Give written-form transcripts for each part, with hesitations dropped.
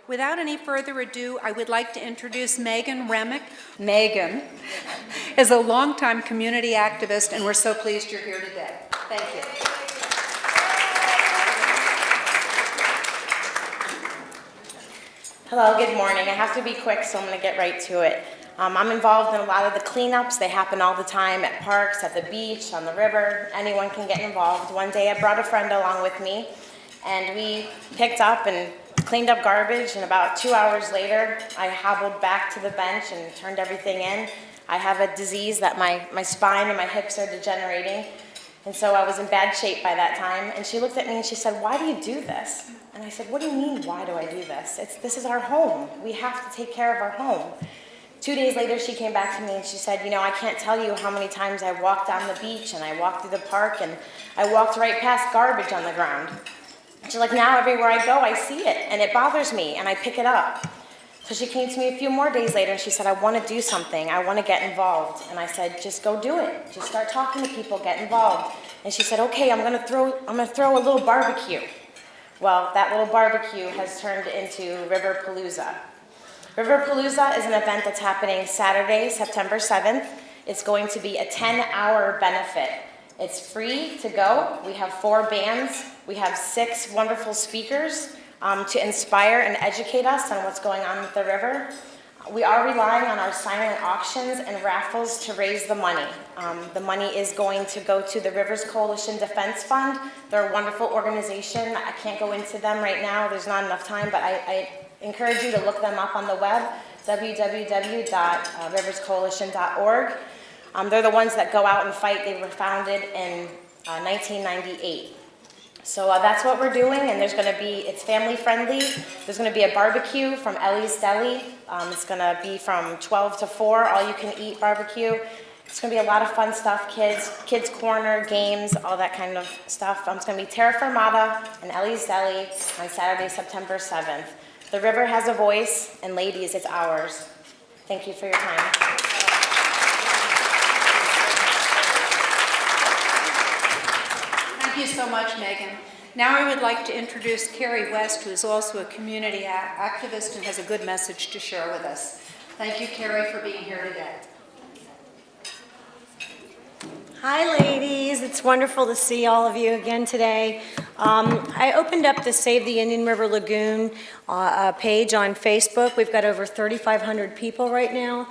Without any further ado, I would like to introduce Megan Remick. Megan is a longtime community activist, and we're so pleased you're here today. Thank you. Hello, good morning. I have to be quick, so I'm going to get right to it. I'm involved in a lot of the cleanups. They happen all the time at parks, at the beach, on the river. Anyone can get involved. One day I brought a friend along with me, and we picked up and cleaned up garbage, and about 2 hours later, I hobbled back to the bench and turned everything in. I have a disease that my spine and my hips are degenerating, and so I was in bad shape by that time. And she looked at me and she said, "Why do you do this?" And I said, "What do you mean, why do I do this? This is our home. We have to take care of our home." 2 days later, she came back to me and she said, "You know, I can't tell you how many times I walked down the beach and I walked through the park and I walked right past garbage on the ground. She's like, now everywhere I go, I see it, and it bothers me, and I pick it up." So she came to me a few more days later, and she said, "I want to do something. I want to get involved." And I said, "Just go do it. Just start talking to people, get involved." And she said, "Okay, I'm gonna throw a little barbecue." Well, that little barbecue has turned into River Palooza. River Palooza is an event that's happening Saturday, September 7th. It's going to be a 10-hour benefit. It's free to go. We have 4 bands. We have 6 wonderful speakers to inspire and educate us on what's going on with the river. We are relying on our silent auctions and raffles to raise the money. The money is going to go to the Rivers Coalition Defense Fund. They're a wonderful organization. I can't go into them right now. There's not enough time, but I encourage you to look them up on the web, www.riverscoalition.org. They're the ones that go out and fight. They were founded in 1998. So that's what we're doing, and it's family friendly. There's going to be a barbecue from Ellie's Deli. It's going to be from 12 to 4, all you can eat barbecue. It's going to be a lot of fun stuff, kids corner, games, all that kind of stuff. It's going to be Terra Firmata and Ellie's Deli on Saturday, September 7th. The river has a voice, and ladies, it's ours. Thank you for your time. Thank you so much, Megan. Now I would like to introduce Carrie West, who is also a community activist and has a good message to share with us. Thank you, Carrie, for being here today. Hi, ladies. It's wonderful to see all of you again today. I opened up the Save the Indian River Lagoon page on Facebook. We've got over 3,500 people right now.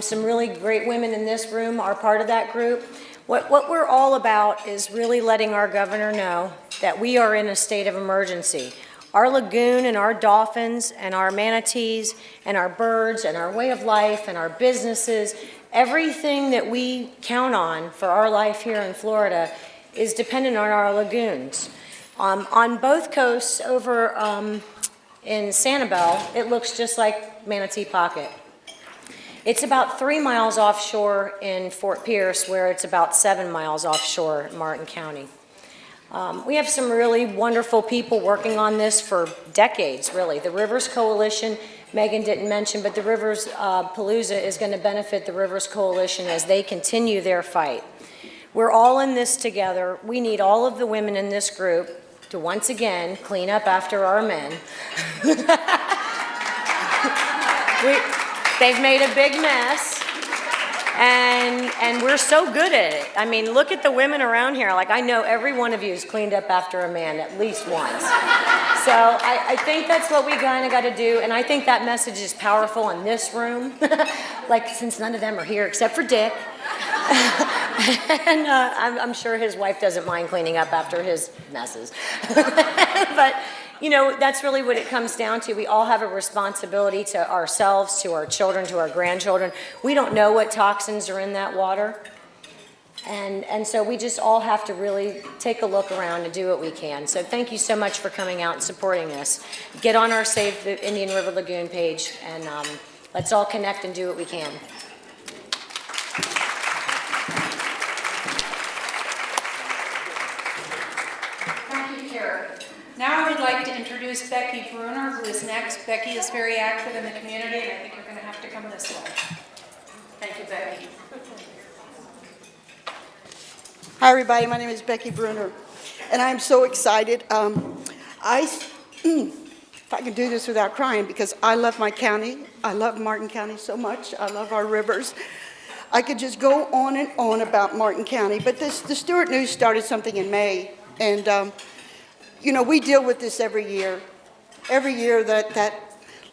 Some really great women in this room are part of that group. What we're all about is really letting our governor know that we are in a state of emergency. Our lagoon and our dolphins and our manatees and our birds and our way of life and our businesses, everything that we count on for our life here in Florida is dependent on our lagoons. On both coasts over in Sanibel, it looks just like Manatee Pocket. It's about 3 miles offshore in Fort Pierce, where it's about 7 miles offshore in Martin County. We have some really wonderful people working on this for decades, really. The Rivers Coalition, Megan didn't mention, but the Rivers Palooza is going to benefit the Rivers Coalition as they continue their fight. We're all in this together. We need all of the women in this group to once again clean up after our men. They've made a big mess, and we're so good at it. I mean, look at the women around here. Like, I know every one of you has cleaned up after a man at least once. So I think that's what we kind of got to do, and I think that message is powerful in this room, like, since none of them are here except for Dick. And I'm sure his wife doesn't mind cleaning up after his messes. But you know, that's really what it comes down to. We all have a responsibility to ourselves, to our children, to our grandchildren. We don't know what toxins are in that water. And so we just all have to really take a look around and do what we can. So thank you so much for coming out and supporting this. Get on our Save the Indian River Lagoon page, and let's all connect and do what we can. Thank you, Carrie. Now I would like to introduce Becky Bruner, who is next. Becky is very active in the community, and I think you're going to have to come this way. Thank you, Becky. Hi, everybody. My name is Becky Bruner, and I'm so excited. I if I can do this without crying, because I love my county. I love Martin County so much. I love our rivers. I could just go on and on about Martin County, but the Stewart News started something in May, and you know, we deal with this every year. Every year that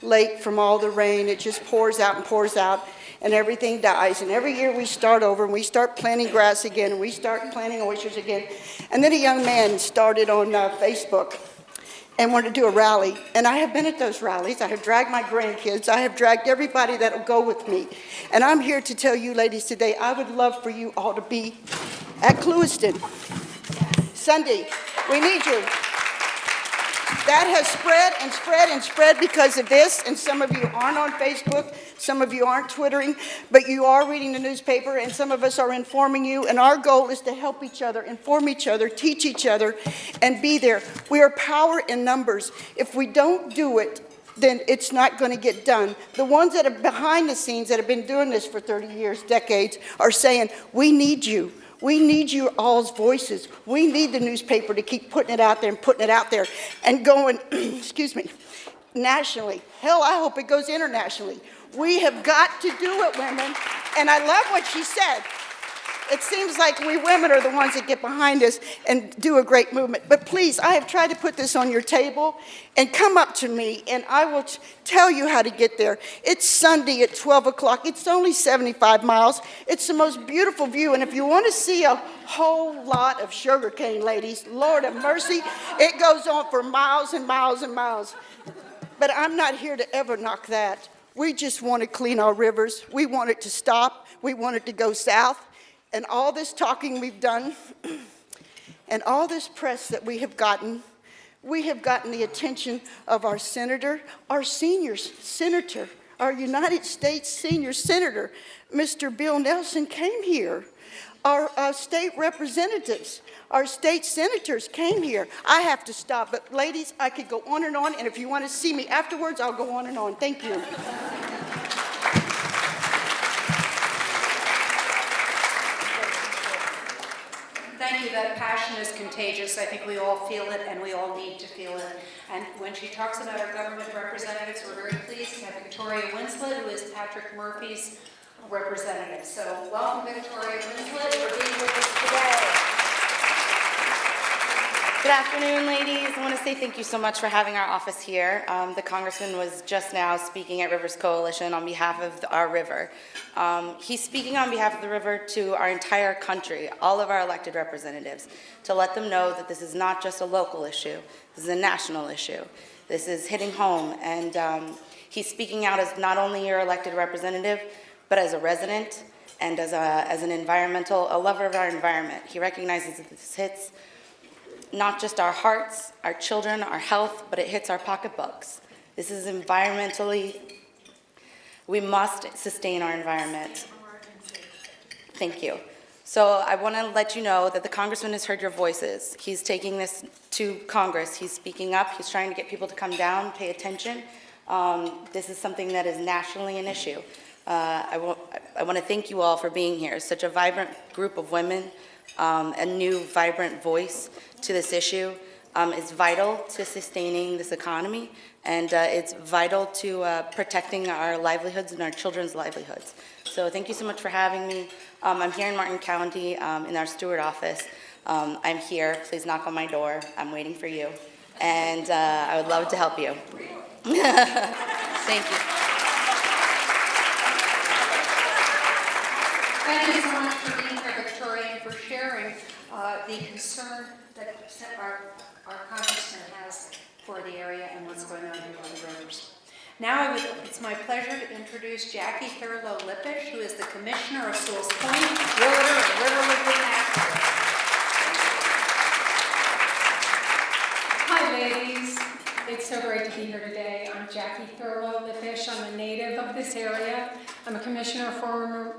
lake, from all the rain, it just pours out and pours out, and everything dies. And every year we start over, and we start planting grass again, and we start planting oysters again. And then a young man started on Facebook and wanted to do a rally. And I have been at those rallies. I have dragged my grandkids. I have dragged everybody that will go with me. And I'm here to tell you ladies today, I would love for you all to be at Clewiston Sunday. We need you. That has spread and spread and spread because of this, and some of you aren't on Facebook, some of you aren't Twittering, but you are reading the newspaper, and some of us are informing you, and our goal is to help each other, inform each other, teach each other, and be there. We are power in numbers. If we don't do it, then it's not going to get done. The ones that are behind the scenes that have been doing this for 30 years, decades, are saying, we need you. We need you all's voices. We need the newspaper to keep putting it out there and putting it out there and going, excuse me, nationally. Hell, I hope it goes internationally. We have got to do it, women. And I love what she said. It seems like we women are the ones that get behind us and do a great movement. But please, I have tried to put this on your table, and come up to me and I will tell you how to get there. It's Sunday at 12 o'clock. It's only 75 miles. It's the most beautiful view. And if you want to see a whole lot of sugarcane, ladies, Lord have mercy, it goes on for miles and miles and miles. But I'm not here to ever knock that. We just want to clean our rivers. We want it to stop. We want it to go south. And all this talking we've done, and all this press that we have gotten the attention of our senator, our senior senator, our United States senior senator, Mr. Bill Nelson, came here. Our state representatives, our state senators came here. I have to stop, but ladies, I could go on, and if you want to see me afterwards, I'll go on and on. Thank you. Thank you. That passion is contagious. I think we all feel it, and we all need to feel it. And when she talks about our government representatives, we're very pleased to have Victoria Winslow, who is Patrick Murphy's representative. So welcome, Victoria Winslow, for being with us today. Good afternoon, ladies. I want to say thank you so much for having our office here. The Congressman was just now speaking at Rivers Coalition on behalf of our river. He's speaking on behalf of the river to our entire country, all of our elected representatives, to let them know that this is not just a local issue. This is a national issue. This is hitting home, and he's speaking out as not only your elected representative, but as a resident and as a lover of our environment. He recognizes that this hits not just our hearts, our children, our health, but it hits our pocketbooks. This is environmentally, we must sustain our environment. Thank you. So I want to let you know that the Congressman has heard your voices. He's taking this to Congress. He's speaking up. He's trying to get people to come down, pay attention. This is something that is nationally an issue. I want to thank you all for being here. Such a vibrant group of women, a new vibrant voice to this issue. Is vital to sustaining this economy, and it's vital to protecting our livelihoods and our children's livelihoods. So thank you so much for having me. I'm here in Martin County in our Stewart office. I'm here. Please knock on my door. I'm waiting for you, and I would love to help you. Thank you. Thank you so much for being here, Victoria, and for sharing the concern that our Congressman has for the area and what's going on here on the rivers. Now it's my pleasure to introduce Jackie Thurlow-Lippisch, who is the Commissioner of Sewell's Point, Realtor, and River Lagoon activist. Hi, ladies. It's so great to be here today. I'm Jackie Thurlow-Lippisch. I'm a native of this area. I'm a commissioner, former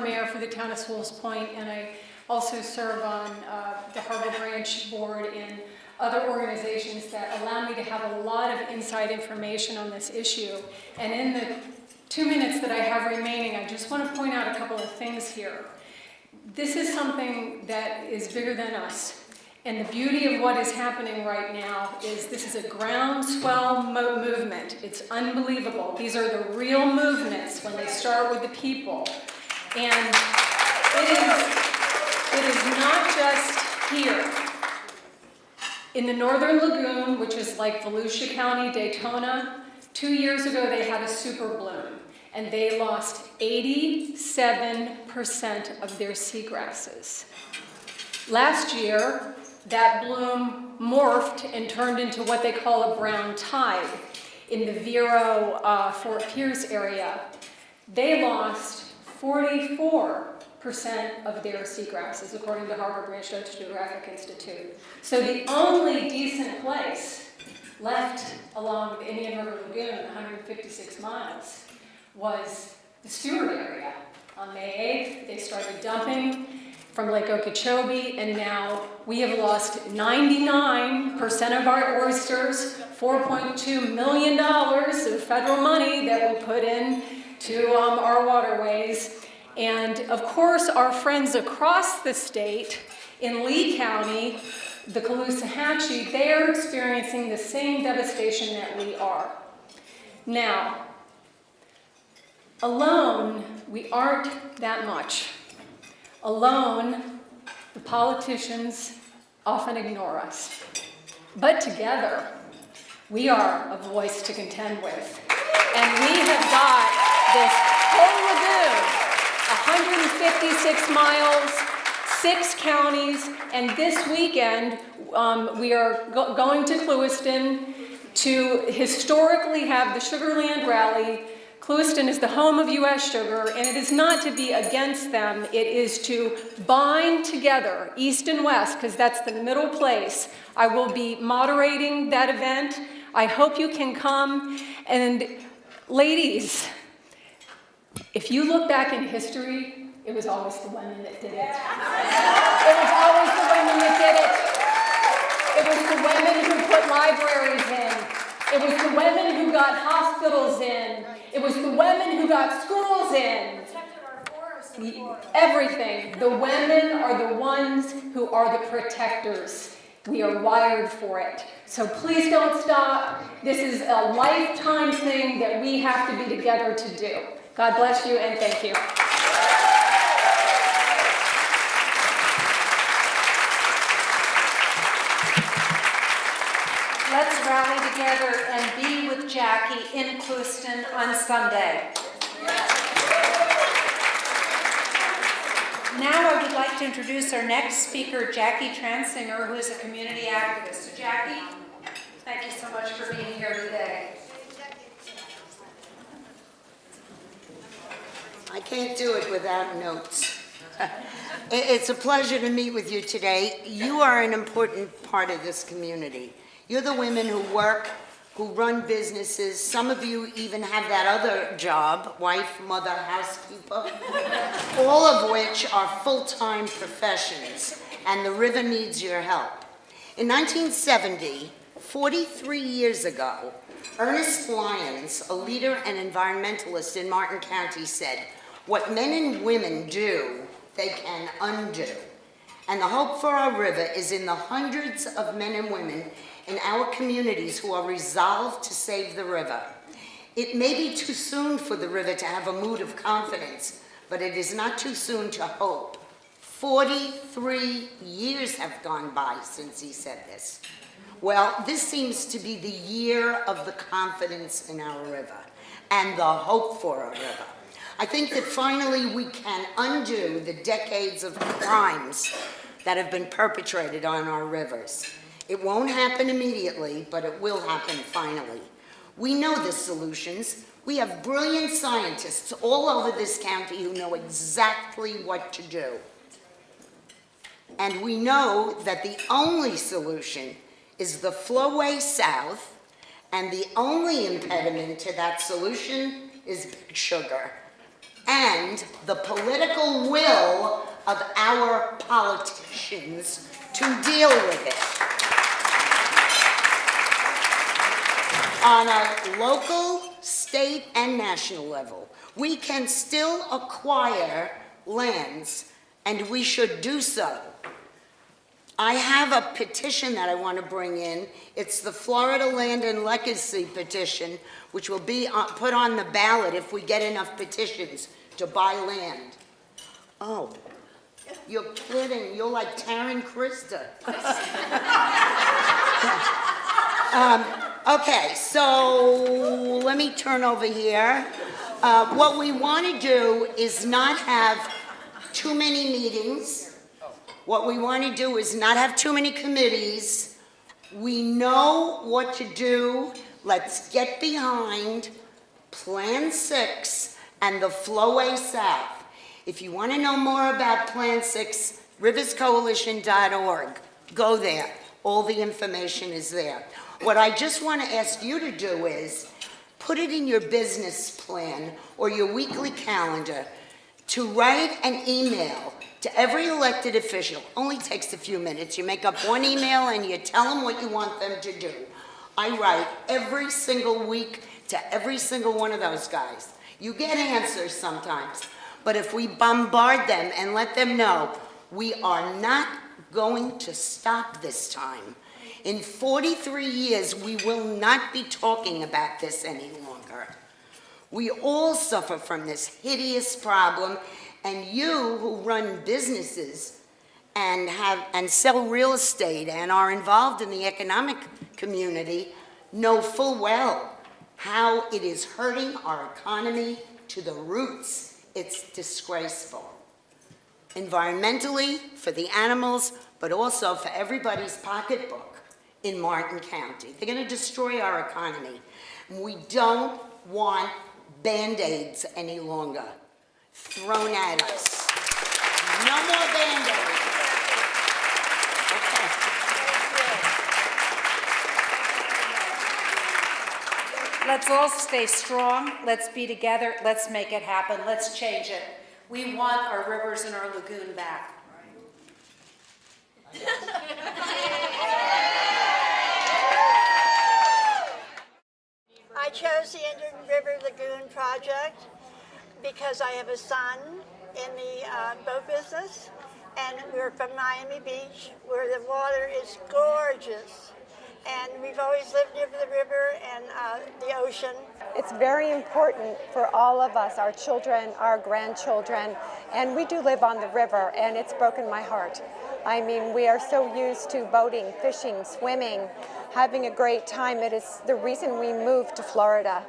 mayor for the town of Sewell's Point, and I also serve on the Harbor Branch Board and other organizations that allow me to have a lot of inside information on this issue. And in the 2 minutes that I have remaining, I just want to point out a couple of things here. This is something that is bigger than us. And the beauty of what is happening right now is this is a groundswell movement. It's unbelievable. These are the real movements when they start with the people. And it is not just here. In the Northern Lagoon, which is like Volusia County, Daytona, 2 years ago they had a super bloom, and they lost 87% of their seagrasses. Last year, that bloom morphed and turned into what they call a brown tide in the Vero, Fort Pierce area. They lost 44% of their seagrasses, according to Harbor Branch Oceanographic Institute. So the only decent place left along the Indian River Lagoon, 156 miles, was the Stewart area. On May 8th, they started dumping from Lake Okeechobee, and now we have lost 99% of our oysters, $4.2 million of federal money that we put in to our waterways. And of course, our friends across the state in Lee County, the Caloosahatchee, they are experiencing the same devastation that we are. Now, alone, we aren't that much. Alone, the politicians often ignore us. But together, we are a voice to contend with. And we have got this whole lagoon, 156 miles, 6 counties, and this weekend we are going to Clewiston to historically have the Sugarland Rally. Clewiston is the home of U.S. Sugar, and it is not to be against them. It is to bind together, East and West, because that's the middle place. I will be moderating that event. I hope you can come. And ladies, if you look back in history, it was always the women that did it. It was always the women that did it. It was the women who put libraries in. It was the women who got hospitals in. It was the women who got schools in. Everything. The women are the ones who are the protectors. We are wired for it. So please don't stop. This is a lifetime thing that we have to be together to do. God bless you and thank you. Let's rally together and be with Jackie in Clewiston on Sunday. Now I would like to introduce our next speaker, Jackie Transinger, who is a community activist. So Jackie, thank you so much for being here today. I can't do it without notes. It's a pleasure to meet with you today. You are an important part of this community. You're the women who work, who run businesses. Some of you even have that other job, wife, mother, housekeeper, all of which are full-time professions, and the river needs your help. In 1970, 43 years ago, Ernest Lyons, a leader and environmentalist in Martin County, said, "What men and women do, they can undo." And the hope for our river is in the hundreds of men and women in our communities who are resolved to save the river. It may be too soon for the river to have a mood of confidence, but it is not too soon to hope. 43 years have gone by since he said this. Well, this seems to be the year of the confidence in our river and the hope for our river. I think that finally we can undo the decades of crimes that have been perpetrated on our rivers. It won't happen immediately, but it will happen finally. We know the solutions. We have brilliant scientists all over this county who know exactly what to do. And we know that the only solution is the flowway south, and the only impediment to that solution is big sugar and the political will of our politicians to deal with it. On a local, state, and national level, we can still acquire lands, and we should do so. I have a petition that I want to bring in. It's the Florida Land and Legacy petition, which will be put on the ballot if we get enough petitions to buy land. Oh, you're kidding. You're like Taryn Krista. Okay, so let me turn over here. What we want to do is not have too many meetings. What we want to do is not have too many committees. We know what to do. Let's get behind Plan 6 and the Flowway South. If you want to know more about Plan 6, riverscoalition.org. Go there. All the information is there. What I just want to ask you to do is put it in your business plan or your weekly calendar to write an email to every elected official. Only takes a few minutes. You make up one email and you tell them what you want them to do. I write every single week to every single one of those guys. You get answers sometimes, but if we bombard them and let them know, we are not going to stop this time. In 43 years, we will not be talking about this any longer. We all suffer from this hideous problem, and you who run businesses and sell real estate and are involved in the economic community know full well how it is hurting our economy to the roots. It's disgraceful. Environmentally, for the animals, but also for everybody's pocketbook in Martin County. They're going to destroy our economy. We don't want Band-Aids any longer thrown at us. No more Band-Aids. Okay. Let's all stay strong. Let's be together. Let's make it happen. Let's change it. We want our rivers and our lagoon back. I chose the Indian River Lagoon project because I have a son in the boat business, and we're from Miami Beach, where the water is gorgeous. And we've always lived near the river and the ocean. It's very important for all of us, our children, our grandchildren, and we do live on the river, and it's broken my heart. I mean, we are so used to boating, fishing, swimming, having a great time. It is the reason we moved to Florida.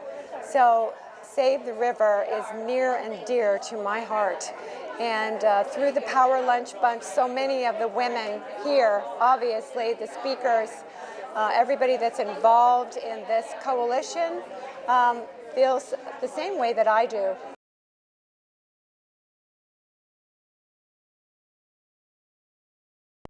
So Save the River is near and dear to my heart. And through the Power Lunch Bunch, so many of the women here, obviously, the speakers, everybody that's involved in this coalition feels the same way that I do.